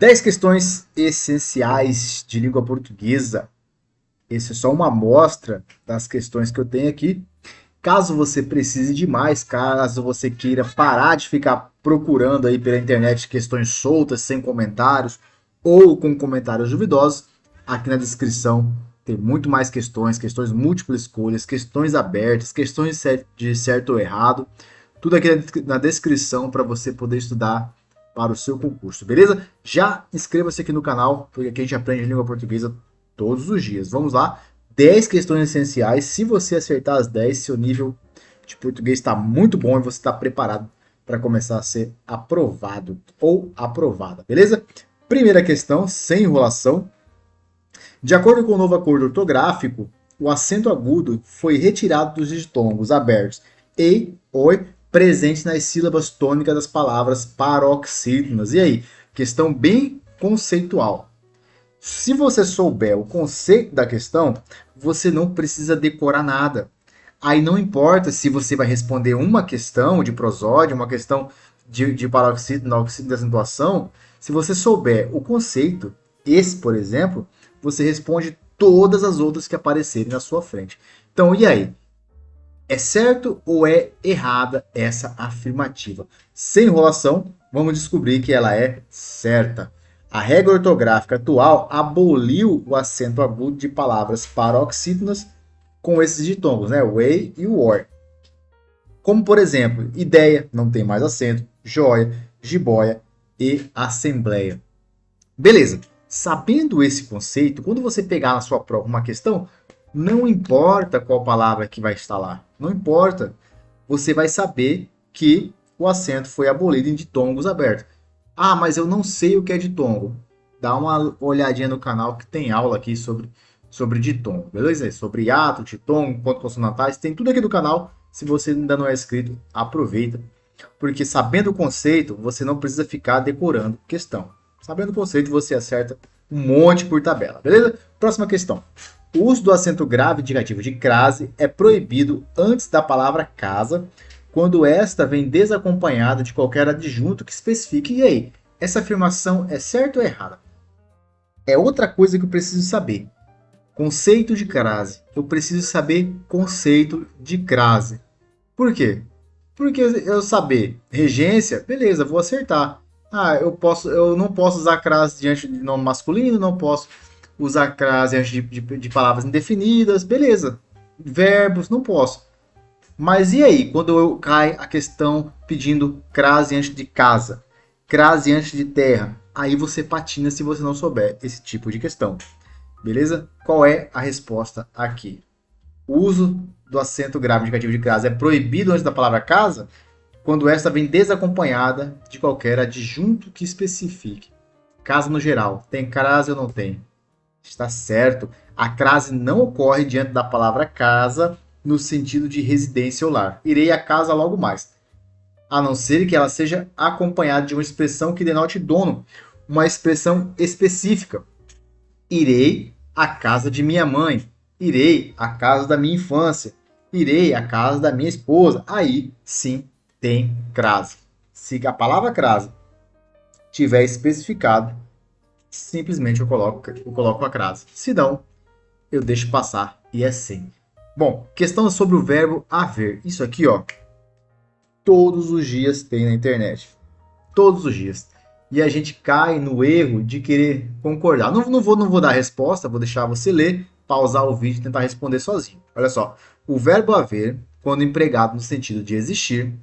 10 questões essenciais de língua portuguesa. Essa é só uma amostra das questões que eu tenho aqui. Caso você precise de mais, caso você queira parar de ficar procurando aí pela internet questões soltas, sem comentários ou com comentários duvidosos, aqui na descrição tem muito mais questões, questões múltiplas escolhas, questões abertas, questões de certo ou errado. Tudo aqui na descrição para você poder estudar para o seu concurso, beleza? Já inscreva-se aqui no canal, porque aqui a gente aprende língua portuguesa todos os dias. Vamos lá, 10 questões essenciais. Se você acertar as 10, seu nível de português está muito bom e você está preparado para começar a ser aprovado ou aprovada, beleza? Primeira questão, sem enrolação. De acordo com o novo acordo ortográfico, o acento agudo foi retirado dos ditongos abertos e, oi, presente nas sílabas tônicas das palavras paroxítonas. E aí, questão bem conceitual. Se você souber o conceito da questão, você não precisa decorar nada. Aí não importa se você vai responder uma questão de prosódia, uma questão de paroxítona, oxítono de acentuação. Se você souber o conceito, esse, por exemplo, você responde todas as outras que aparecerem na sua frente. Então, e aí? É certo ou é errada essa afirmativa? Sem enrolação, vamos descobrir que ela é certa. A regra ortográfica atual aboliu o acento agudo de palavras paroxítonas com esses ditongos, né? O e e o or. Como, por exemplo, ideia, não tem mais acento, joia, jiboia e assembleia. Beleza. Sabendo esse conceito, quando você pegar na sua prova uma questão, não importa qual palavra que vai estar lá. Não importa. Você vai saber que o acento foi abolido em ditongos abertos. Ah, mas eu não sei o que é ditongo. Dá uma olhadinha no canal que tem aula aqui sobre ditongo, beleza? Sobre hiato, ditongo, pontos consonantais, tem tudo aqui no canal. Se você ainda não é inscrito, aproveita. Porque sabendo o conceito, você não precisa ficar decorando questão. Sabendo o conceito, você acerta um monte por tabela, beleza? Próxima questão. O uso do acento grave indicativo de crase é proibido antes da palavra casa, quando esta vem desacompanhada de qualquer adjunto que especifique. E aí, essa afirmação é certa ou errada? É outra coisa que eu preciso saber. Conceito de crase. Eu preciso saber conceito de crase. Por quê? Porque eu saber regência, beleza, vou acertar. Ah, eu não posso usar crase diante de nome masculino, não posso usar crase diante de palavras indefinidas, beleza. Verbos, não posso. Mas e aí, quando eu cai a questão pedindo crase antes de casa, crase antes de terra? Aí você patina se você não souber esse tipo de questão. Beleza? Qual é a resposta aqui? O uso do acento grave indicativo de crase é proibido antes da palavra casa quando esta vem desacompanhada de qualquer adjunto que especifique. Casa no geral. Tem crase ou não tem? Está certo. A crase não ocorre diante da palavra casa no sentido de residência ou lar. Irei à casa logo mais. A não ser que ela seja acompanhada de uma expressão que denote dono, uma expressão específica. Irei à casa de minha mãe. Irei à casa da minha infância. Irei à casa da minha esposa. Aí sim tem crase. Se a palavra crase tiver especificado, simplesmente eu coloco a crase. Se não, eu deixo passar e é sim. Bom, questão sobre o verbo haver. Isso aqui, ó, todos os dias tem na internet. Todos os dias. E a gente cai no erro de querer concordar. Não vou dar a resposta, vou deixar você ler, pausar o vídeo e tentar responder sozinho. Olha só. O verbo haver, quando empregado no sentido de existir,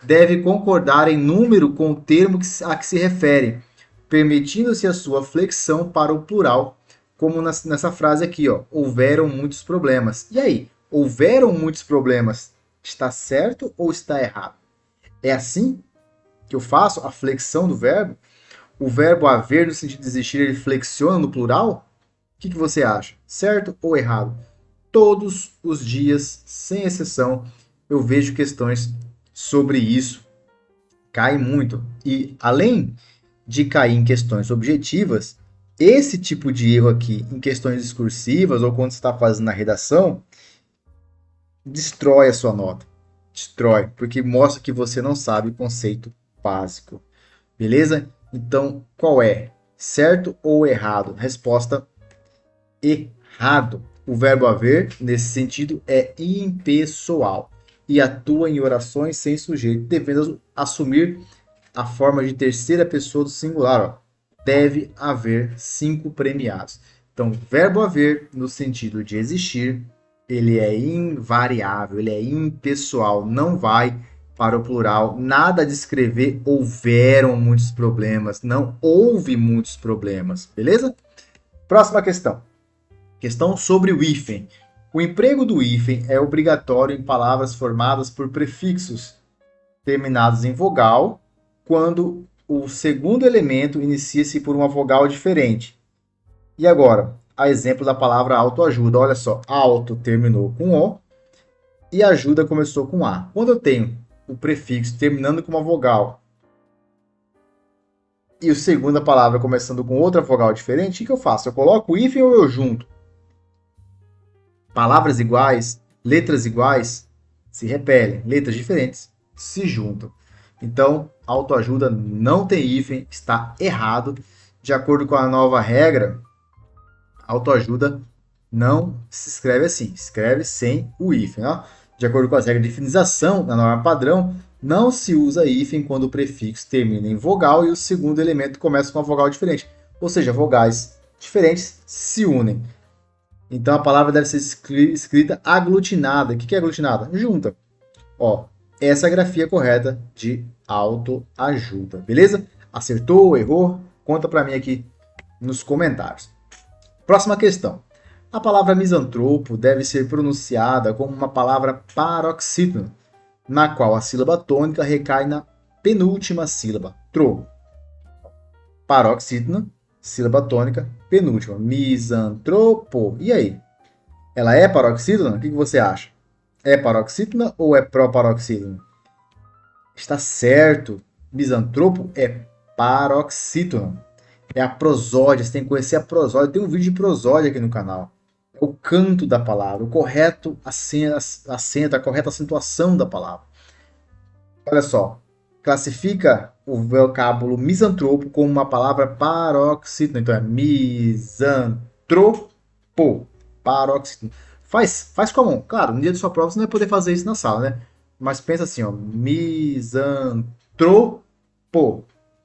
deve concordar em número com o termo a que se refere, permitindo-se a sua flexão para o plural, como nessa frase aqui, ó, houveram muitos problemas. E aí, houveram muitos problemas, está certo ou está errado? É assim que eu faço a flexão do verbo? O verbo haver, no sentido de existir, ele flexiona no plural? O que você acha? Certo ou errado? Todos os dias, sem exceção, eu vejo questões sobre isso. Cai muito. E além de cair em questões objetivas, esse tipo de erro aqui em questões discursivas ou quando você está fazendo a redação, destrói a sua nota. Destrói, porque mostra que você não sabe o conceito básico. Beleza? Então, qual é? Certo ou errado? Resposta: errado. O verbo haver, nesse sentido, é impessoal e atua em orações sem sujeito, devendo assumir a forma de terceira pessoa do singular. Ó. Deve haver 5 premiados. Então, verbo haver, no sentido de existir, ele é invariável, ele é impessoal, não vai para o plural. Nada de escrever houveram muitos problemas, não houve muitos problemas, beleza? Próxima questão. Questão sobre o hífen. O emprego do hífen é obrigatório em palavras formadas por prefixos terminados em vogal, quando o segundo elemento inicia-se por uma vogal diferente. E agora, a exemplo da palavra autoajuda. Olha só, auto terminou com O e ajuda começou com A. Quando eu tenho o prefixo terminando com uma vogal e a segunda palavra começando com outra vogal diferente, o que eu faço? Eu coloco o hífen ou eu junto? Palavras iguais, letras iguais se repelem, letras diferentes se juntam. Então, autoajuda não tem hífen, está errado. De acordo com a nova regra, autoajuda não se escreve assim, escreve sem o hífen. Ó. De acordo com as regras de finalização na norma padrão, não se usa hífen quando o prefixo termina em vogal e o segundo elemento começa com uma vogal diferente. Ou seja, vogais diferentes se unem. Então a palavra deve ser escrita aglutinada. O que é aglutinada? Junta. Ó, essa é a grafia correta de autoajuda, beleza? Acertou, errou? Conta para mim aqui nos comentários. Próxima questão. A palavra misantropo deve ser pronunciada como uma palavra paroxítona, na qual a sílaba tônica recai na penúltima sílaba, tro. Paroxítona, sílaba tônica, penúltima. Misantropo. E aí? Ela é paroxítona? O que você acha? É paroxítona ou é proparoxítona? Está certo. Misantropo é paroxítona. É a prosódia. Você tem que conhecer a prosódia. Tem um vídeo de prosódia aqui no canal. É o canto da palavra, o correto acento, a correta acentuação da palavra. Olha só. Classifica o vocábulo misantropo como uma palavra paroxítona. Então é misantropo. Paroxítona. Faz com a mão. Claro, no dia de sua prova você não vai poder fazer isso na sala, né? Mas pensa assim, ó. Misantropo.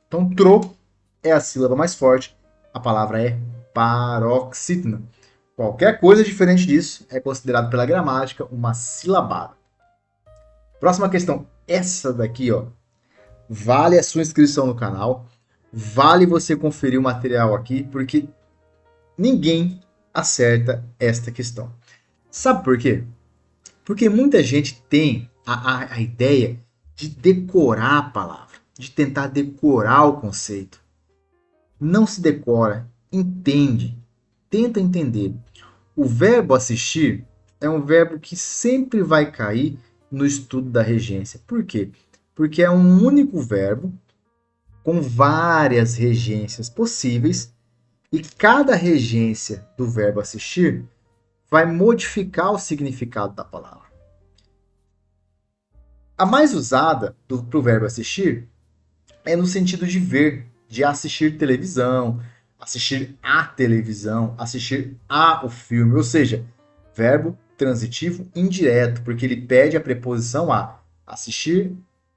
Então, tro é a sílaba mais forte. A palavra é paroxítona. Qualquer coisa diferente disso é considerado pela gramática uma silabada. Próxima questão. Essa daqui, ó. Vale a sua inscrição no canal. Vale você conferir o material aqui, porque ninguém acerta esta questão. Sabe por quê? Porque muita gente tem a ideia de decorar a palavra, de tentar decorar o conceito. Não se decora, entende, tenta entender. O verbo assistir é um verbo que sempre vai cair no estudo da regência. Por quê? Porque é um único verbo com várias regências possíveis e cada regência do verbo assistir vai modificar o significado da palavra. A mais usada para o verbo assistir é no sentido de ver, de assistir televisão, assistir à televisão, assistir ao filme, ou seja, verbo transitivo indireto, porque ele pede a preposição a assistir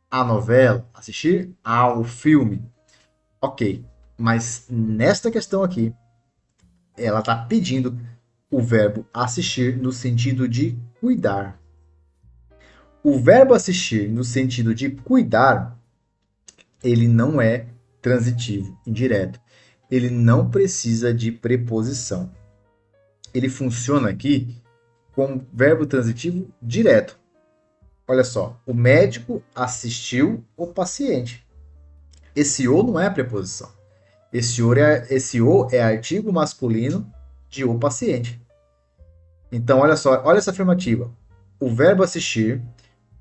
à novela, assistir ao filme. Ok, mas nesta questão aqui, ela está pedindo o verbo assistir no sentido de cuidar. O verbo assistir no sentido de cuidar, ele não é transitivo, indireto. Ele não precisa de preposição. Ele funciona aqui com verbo transitivo direto. Olha só, o médico assistiu o paciente. Esse o não é a preposição. Esse o é artigo masculino de o paciente. Então, olha só, olha essa afirmativa. O verbo assistir,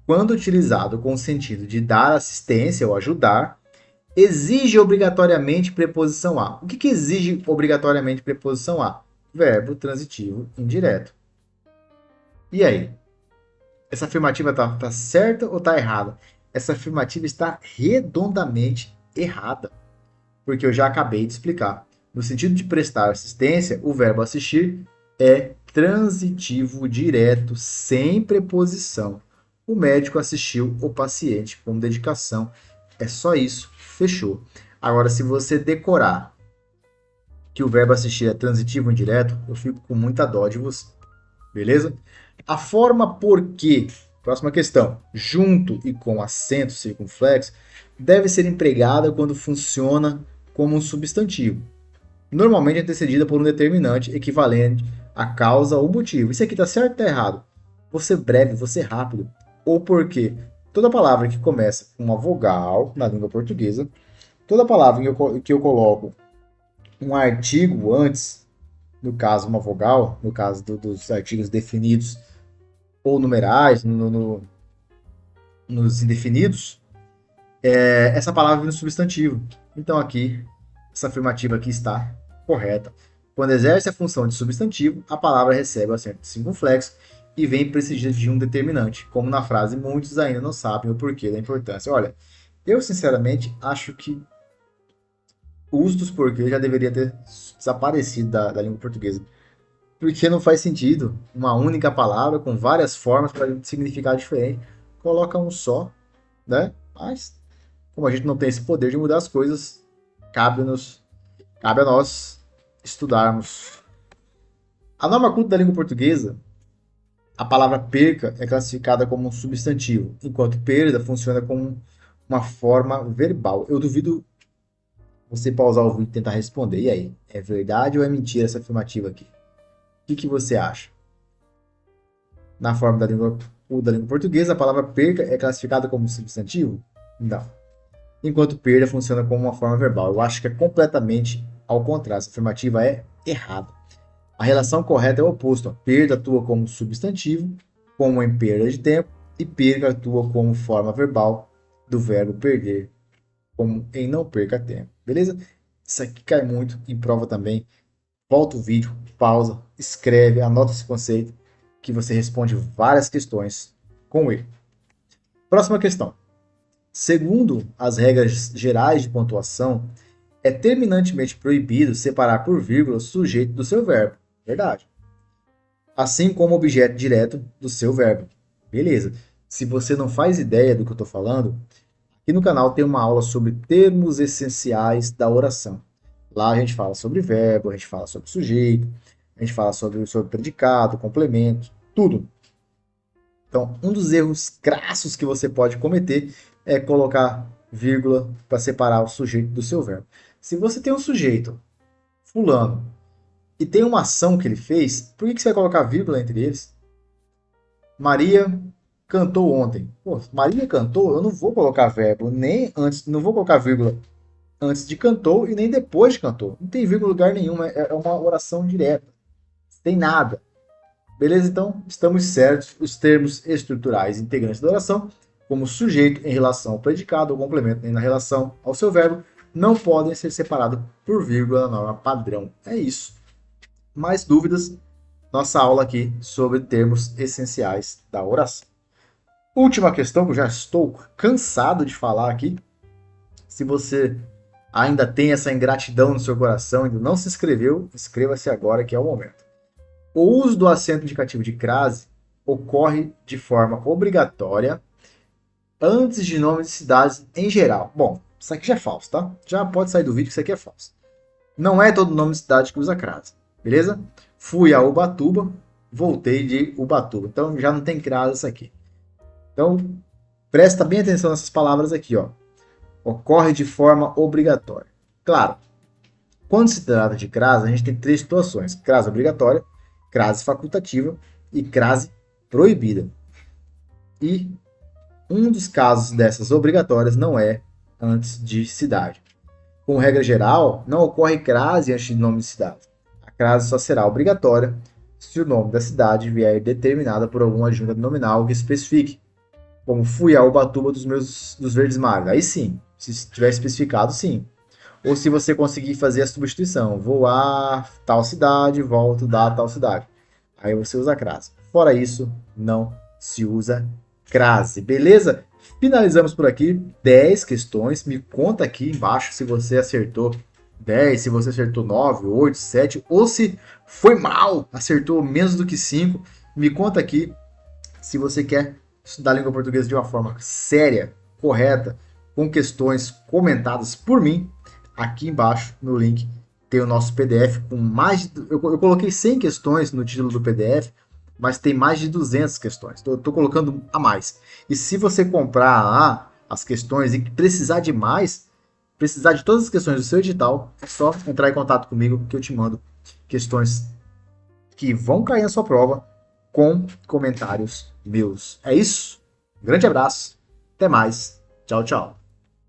quando utilizado com o sentido de dar assistência ou ajudar, exige obrigatoriamente preposição a. O que exige obrigatoriamente preposição a? Verbo transitivo indireto. E aí? Essa afirmativa está certa ou está errada? Essa afirmativa está redondamente errada. Porque eu já acabei de explicar. No sentido de prestar assistência, o verbo assistir é transitivo direto, sem preposição. O médico assistiu o paciente com dedicação. É só isso, fechou. Agora, se você decorar que o verbo assistir é transitivo indireto, eu fico com muita dó de você. Beleza? A forma porque, próxima questão, junto e com acento circunflexo, deve ser empregada quando funciona como um substantivo. Normalmente é antecedida por um determinante equivalente à causa ou motivo. Isso aqui está certo ou está errado? Vou ser breve, vou ser rápido. Ou porque toda palavra que começa com uma vogal na língua portuguesa, toda palavra que eu coloco um artigo antes, no caso uma vogal, no caso dos artigos definidos ou numerais, nos indefinidos, essa palavra vem no substantivo. Então aqui, essa afirmativa aqui está correta. Quando exerce a função de substantivo, a palavra recebe o acento circunflexo e vem precedida de um determinante, como na frase muitos ainda não sabem o porquê da importância. Olha, eu sinceramente acho que o uso dos porquês já deveria ter desaparecido da língua portuguesa. Porque não faz sentido uma única palavra com várias formas para significar diferente. Coloca um só, né? Mas, como a gente não tem esse poder de mudar as coisas, cabe a nós estudarmos. A norma culta da língua portuguesa, a palavra perca é classificada como um substantivo, enquanto perda funciona como uma forma verbal. Eu duvido você pausar o vídeo e tentar responder. E aí, é verdade ou é mentira essa afirmativa aqui? O que você acha? Na forma da língua portuguesa, a palavra perca é classificada como substantivo? Não. Enquanto perda funciona como uma forma verbal. Eu acho que é completamente ao contrário. Essa afirmativa é errada. A relação correta é o oposto. A perda atua como substantivo, como em perda de tempo, e perca atua como forma verbal do verbo perder, como em não perca tempo. Beleza? Isso aqui cai muito em prova também. Volta o vídeo, pausa, escreve, anota esse conceito, que você responde várias questões com ele. Próxima questão. Segundo as regras gerais de pontuação, é terminantemente proibido separar por vírgula o sujeito do seu verbo. Verdade. Assim como o objeto direto do seu verbo. Beleza. Se você não faz ideia do que eu estou falando, aqui no canal tem uma aula sobre termos essenciais da oração. Lá a gente fala sobre verbo, a gente fala sobre sujeito, a gente fala sobre predicado, complemento, tudo. Então, um dos erros crassos que você pode cometer é colocar vírgula para separar o sujeito do seu verbo. Se você tem um sujeito, fulano, e tem uma ação que ele fez, por que você vai colocar vírgula entre eles? Maria cantou ontem. Pô, Maria cantou, eu não vou colocar verbo, nem antes, não vou colocar vírgula antes de cantou e nem depois de cantou. Não tem vírgula em lugar nenhum, é uma oração direta. Não tem nada. Beleza? Então, estamos certos. Os termos estruturais integrantes da oração, como sujeito em relação ao predicado ou complemento na relação ao seu verbo, não podem ser separados por vírgula na norma padrão. É isso. Mais dúvidas? Nossa aula aqui sobre termos essenciais da oração. Última questão, que eu já estou cansado de falar aqui. Se você ainda tem essa ingratidão no seu coração, ainda não se inscreveu, inscreva-se agora que é o momento. O uso do acento indicativo de crase ocorre de forma obrigatória antes de nomes de cidades em geral. Bom, isso aqui já é falso, tá? Já pode sair do vídeo que isso aqui é falso. Não é todo nome de cidade que usa crase, beleza? Fui a Ubatuba, voltei de Ubatuba. Então já não tem crase isso aqui. Então, presta bem atenção nessas palavras aqui, ó. Ocorre de forma obrigatória. Claro, quando se trata de crase, a gente tem três situações: crase obrigatória, crase facultativa e crase proibida. E um dos casos dessas obrigatórias não é antes de cidade. Com regra geral, não ocorre crase antes de nome de cidade. A crase só será obrigatória se o nome da cidade vier determinada por alguma adjunta nominal que especifique, como fui a Ubatuba dos Verdes Mares. Aí sim, se tiver especificado, sim. Ou se você conseguir fazer a substituição, vou a tal cidade, volto da tal cidade. Aí você usa crase. Fora isso, não se usa crase. Beleza? Finalizamos por aqui 10 questões. Me conta aqui embaixo se você acertou 10, se você acertou 9, 8, 7, ou se foi mal, acertou menos do que 5. Me conta aqui se você quer estudar a língua portuguesa de uma forma séria, correta, com questões comentadas por mim. Aqui embaixo no link tem o nosso PDF com mais de... Eu coloquei 100 questões no título do PDF, mas tem mais de 200 questões. Estou colocando a mais. E se você comprar lá as questões e precisar de mais, precisar de todas as questões do seu edital, é só entrar em contato comigo que eu te mando questões que vão cair na sua prova com comentários meus. É isso. Grande abraço. Até mais. Tchau, tchau.